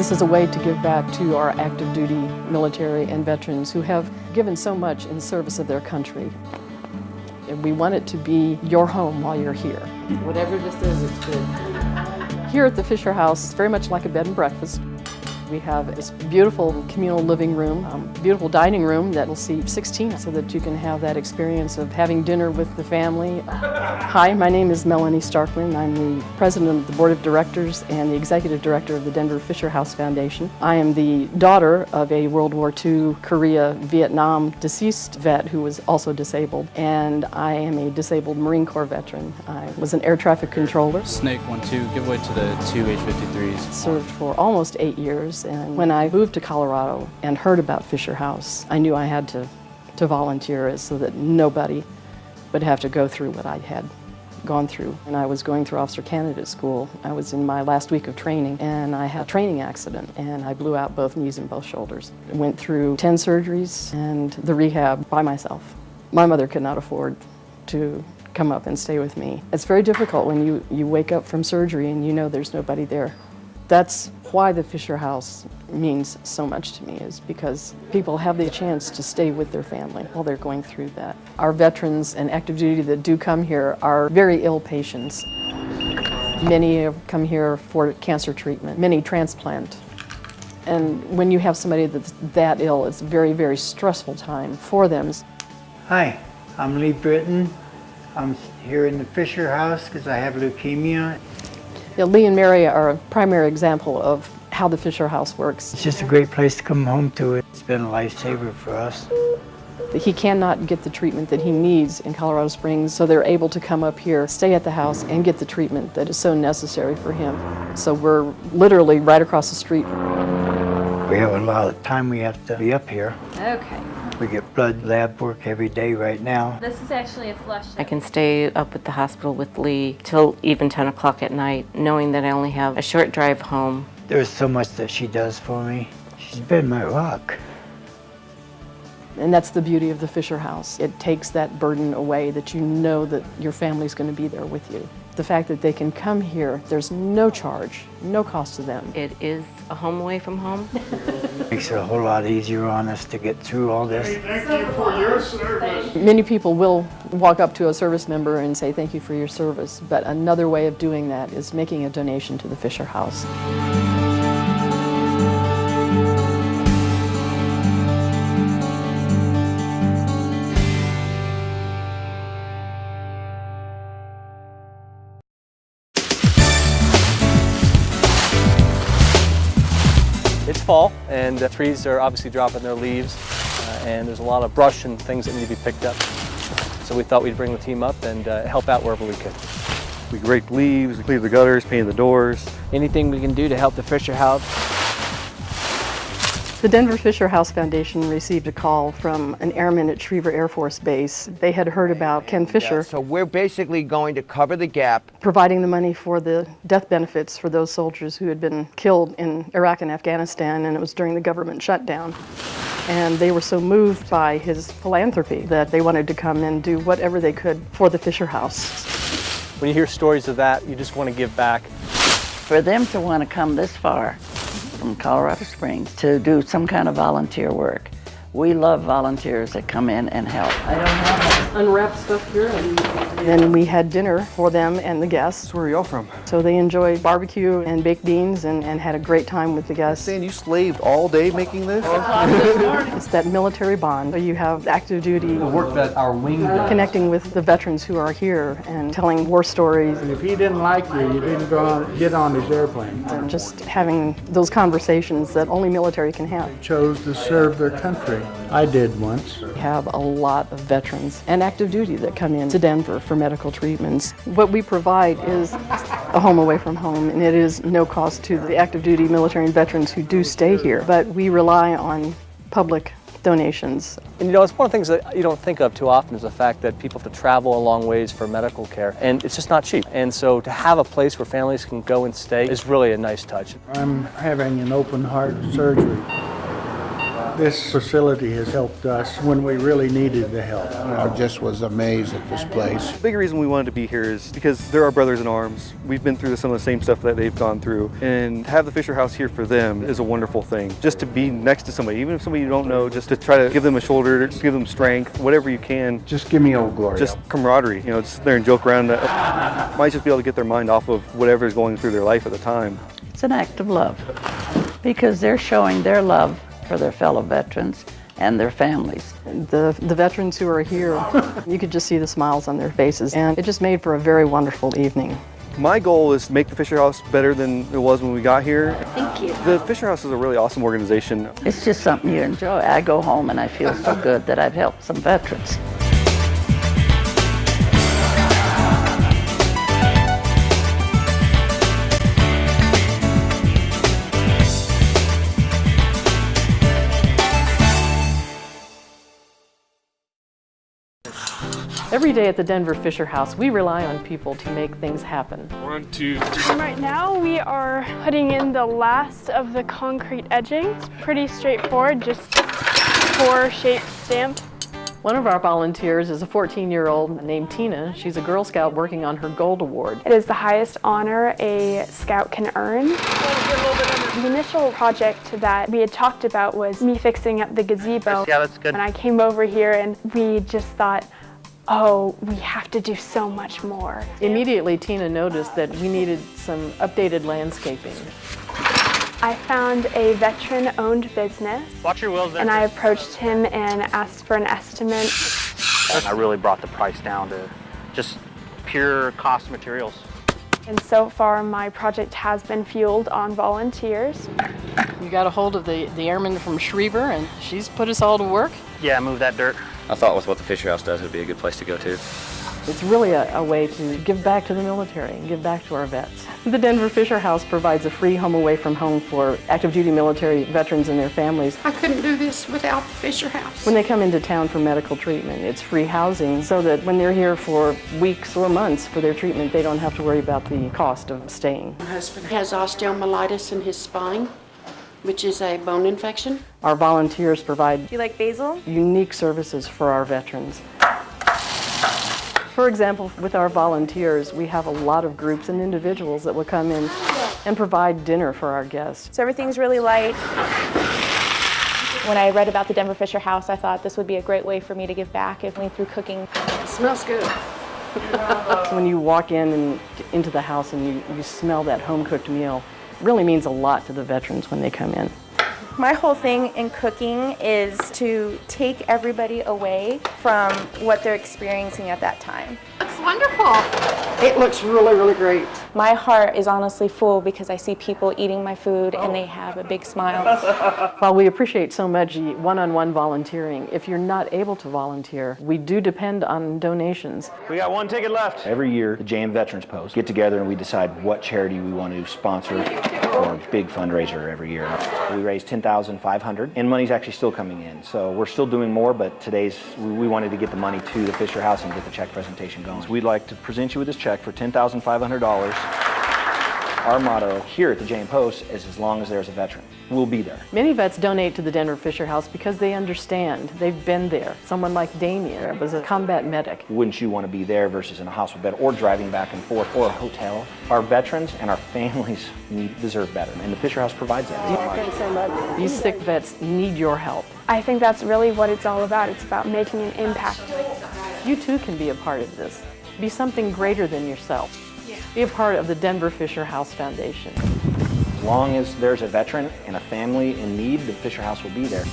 This is a way to give back to our active duty military and veterans who have given so much in service of their country. And we want it to be your home while you're here. Whatever this is, it's good. Here at the Fisher House, it's very much like a bed and breakfast. We have this beautiful communal living room, beautiful dining room that will seat 16 so that you can have that experience of having dinner with the family. Hi, my name is Melanie Starkman. I'm the president of the board of directors and the executive director of the Denver Fisher House Foundation. I am the daughter of a World War II, Korea, Vietnam deceased vet who was also disabled, and I am a disabled Marine Corps veteran. I was an air traffic controller. Snake 1-2, give way to the 2 H-53s. Served for almost 8 years. And when I moved to Colorado and heard about Fisher House, I knew I had to volunteer so that nobody would have to go through what I had gone through. And I was going through officer candidate school. I was in my last week of training, and I had a training accident, and I blew out both knees and both shoulders. I went through 10 surgeries and the rehab by myself. My mother could not afford to come up and stay with me. It's very difficult when you wake up from surgery and you know there's nobody there. That's why the Fisher House means so much to me, is because people have the chance to stay with their family while they're going through that. Our veterans and active duty that do come here are very ill patients. Many have come here for cancer treatment, many transplant. And when you have somebody that's that ill, it's a very, very stressful time for them. Hi, I'm Lee Britton. I'm here in the Fisher House because I have leukemia. Yeah, Lee and Mary are a primary example of how the Fisher House works. It's just a great place to come home to. It's been a lifesaver for us. He cannot get the treatment that he needs in Colorado Springs, so they're able to come up here, stay at the house, and get the treatment that is so necessary for him. So we're literally right across the street. We have a lot of time we have to be up here. Okay. We get blood lab work every day right now. This is actually a flush. I can stay up at the hospital with Lee till even 10 o'clock at night, knowing that I only have a short drive home. There's so much that she does for me. She's been my rock. And that's the beauty of the Fisher House. It takes that burden away, that you know that your family's going to be there with you. The fact that they can come here, there's no charge, no cost to them. It is a home away from home. Makes it a whole lot easier on us to get through all this. Thank you for your service. Many people will walk up to a service member and say thank you for your service, but another way of doing that is making a donation to the Fisher House. It's fall, and the trees are obviously dropping their leaves, and there's a lot of brush and things that need to be picked up. So we thought we'd bring the team up and help out wherever we could. We raked leaves, we cleaned the gutters, painted the doors. Anything we can do to help the Fisher House. The Denver Fisher House Foundation received a call from an airman at Schriever Air Force Base. They had heard about Ken Fisher. So we're basically going to cover the gap. Providing the money for the death benefits for those soldiers who had been killed in Iraq and Afghanistan, and it was during the government shutdown. And they were so moved by his philanthropy that they wanted to come and do whatever they could for the Fisher House. When you hear stories of that, you just want to give back. For them to want to come this far from Colorado Springs to do some kind of volunteer work. We love volunteers that come in and help. I don't have unwrapped stuff here. Then we had dinner for them and the guests. Where are y'all from? So they enjoyed barbecue and baked beans and had a great time with the guests. Saying you slaved all day making this? It's that military bond. You have active duty. The work that our wing does. Connecting with the veterans who are here and telling war stories. And if he didn't like you, you didn't get on his airplane. And just having those conversations that only military can have. Chose to serve their country. I did once. We have a lot of veterans and active duty that come in to Denver for medical treatments. What we provide is a home away from home, and it is no cost to the active duty military and veterans who do stay here. But we rely on public donations. And you know, it's one of the things that you don't think of too often is the fact that people have to travel a long ways for medical care, and it's just not cheap. And so to have a place where families can go and stay is really a nice touch. I'm having an open heart surgery. This facility has helped us when we really needed the help. I just was amazed at this place. The big reason we wanted to be here is because they're our brothers in arms. We've been through some of the same stuff that they've gone through, and to have the Fisher House here for them is a wonderful thing. Just to be next to somebody, even if somebody you don't know, just to try to give them a shoulder, just give them strength, whatever you can. Just give me old Gloria. Just camaraderie, just sit there and joke around. Might just be able to get their mind off of whatever is going through their life at the time. It's an act of love because they're showing their love for their fellow veterans and their families. The veterans who are here, you could just see the smiles on their faces, and it just made for a very wonderful evening. My goal is to make the Fisher House better than it was when we got here. Thank you. The Fisher House is a really awesome organization. It's just something you enjoy. I go home and I feel so good that I've helped some veterans. Every day at the Denver Fisher House, we rely on people to make things happen. 1, 2, 3. Right now we are putting in the last of the concrete edging. It's pretty straightforward, just 4 shaped stamps. One of our volunteers is a 14-year-old named Tina. She's a Girl Scout working on her Gold Award. It is the highest honor a Scout can earn. The initial project that we had talked about was me fixing up the gazebo. Yeah, that's good. And I came over here and we just thought, oh, we have to do so much more. Immediately, Tina noticed that we needed some updated landscaping. I found a veteran-owned business. Watch your wheels there. And I approached him and asked for an estimate. I really brought the price down to just pure cost materials. And so far, my project has been fueled on volunteers. You got a hold of the airman from Schriever, and she's put us all to work. Yeah, move that dirt. I thought with what the Fisher House does, it would be a good place to go to. It's really a way to give back to the military and give back to our vets. The Denver Fisher House provides a free home away from home for active duty military veterans and their families. I couldn't do this without the Fisher House. When they come into town for medical treatment, it's free housing so that when they're here for weeks or months for their treatment, they don't have to worry about the cost of staying. My husband has osteomyelitis in his spine, which is a bone infection. Our volunteers provide Do you like basil? unique services for our veterans. For example, with our volunteers, we have a lot of groups and individuals that will come in and provide dinner for our guests. So everything's really light. When I read about the Denver Fisher House, I thought this would be a great way for me to give back through cooking. It smells good. When you walk into the house and you smell that home-cooked meal, it really means a lot to the veterans when they come in. My whole thing in cooking is to take everybody away from what they're experiencing at that time. It's wonderful. It looks really, really great. My heart is honestly full because I see people eating my food and they have a big smile. While we appreciate so much one-on-one volunteering, if you're not able to volunteer, we do depend on donations. We got 1 ticket left. Every year, the JM Veterans Post get together and we decide what charity we want to sponsor for a big fundraiser every year. We raised $10,500 and money's actually still coming in. So we're still doing more, but we wanted to get the money to the Fisher House and get the check presentation going. So we'd like to present you with this check for $10,500. Our motto here at the JM Post is as long as there's a veteran, we'll be there. Many vets donate to the Denver Fisher House because they understand. They've been there. Someone like Damien was a combat medic. Wouldn't you want to be there versus in a hospital bed or driving back and forth or a hotel? Our veterans and our families deserve better, and the Fisher House provides that. These sick vets need your help. I think that's really what it's all about. It's about making an impact. You too can be a part of this. Be something greater than yourself. Be a part of the Denver Fisher House Foundation. As long as there's a veteran and a family in need, the Fisher House will be there.